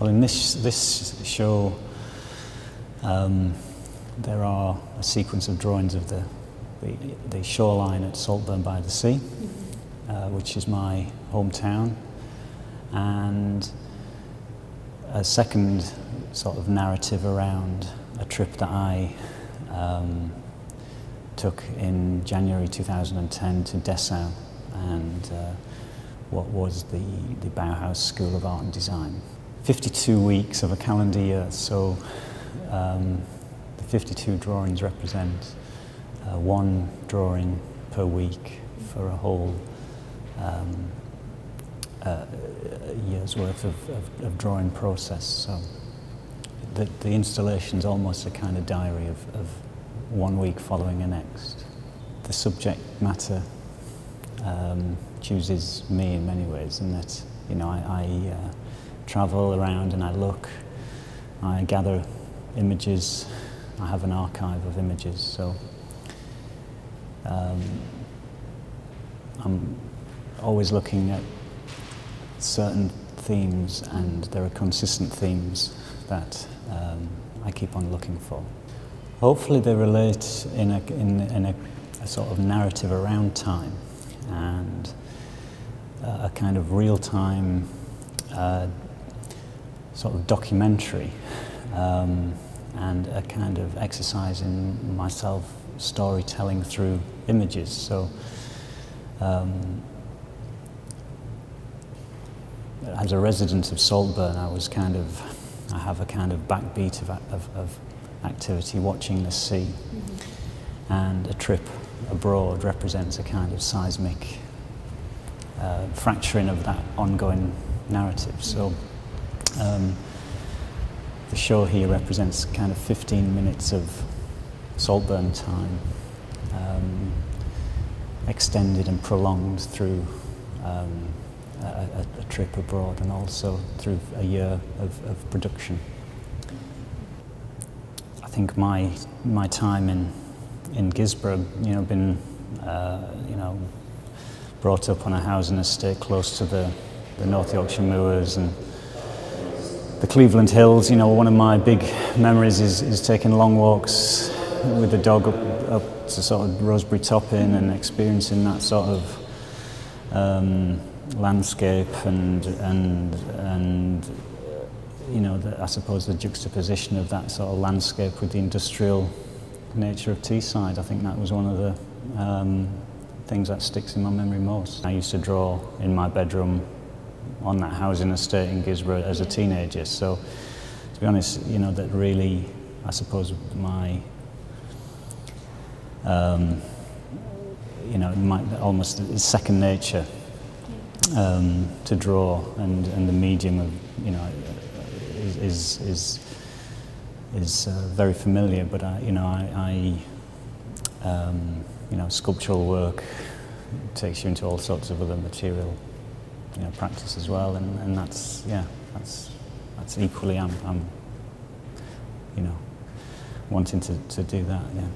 Well, in this show, there are a sequence of drawings of the shoreline at Saltburn by the Sea, which is my hometown, and a second sort of narrative around a trip that I took in January 2010 to Dessau and what was the Bauhaus School of Art and Design. 52 weeks of a calendar year, so the 52 drawings represent one drawing per week for a whole year's worth of drawing process. So the installation's almost a kind of diary of 1 week following the next. The subject matter chooses me in many ways, in that, you know, I travel around and I look, I gather images, I have an archive of images, so I'm always looking at certain themes, and there are consistent themes that I keep on looking for. Hopefully they relate in a sort of narrative around time, and a kind of real-time sort of documentary, and a kind of exercise in myself storytelling through images. So as a resident of Saltburn, I have a kind of backbeat of activity watching the sea, and a trip abroad represents a kind of seismic fracturing of that ongoing narrative. So the show here represents kind of 15 minutes of Saltburn time, extended and prolonged through a trip abroad, and also through a year of production. I think my time in Guisborough, you know, been you know, brought up on a housing estate close to the North Yorkshire moors and the Cleveland Hills. You know, one of my big memories is taking long walks with the dog up to sort of Rosebery Top Inn and experiencing that sort of landscape and you know, I suppose the juxtaposition of that sort of landscape with the industrial nature of Teesside. I think that was one of the things that sticks in my memory most. I used to draw in my bedroom on that housing estate in Guisborough as a teenager, so to be honest, you know, that really, I suppose, my you know, almost second nature to draw, and the medium of, you know, is very familiar. But you know, you know, sculptural work takes you into all sorts of other material, you know, practice as well, and that's, yeah, that's equally I'm you know, wanting to do that, yeah.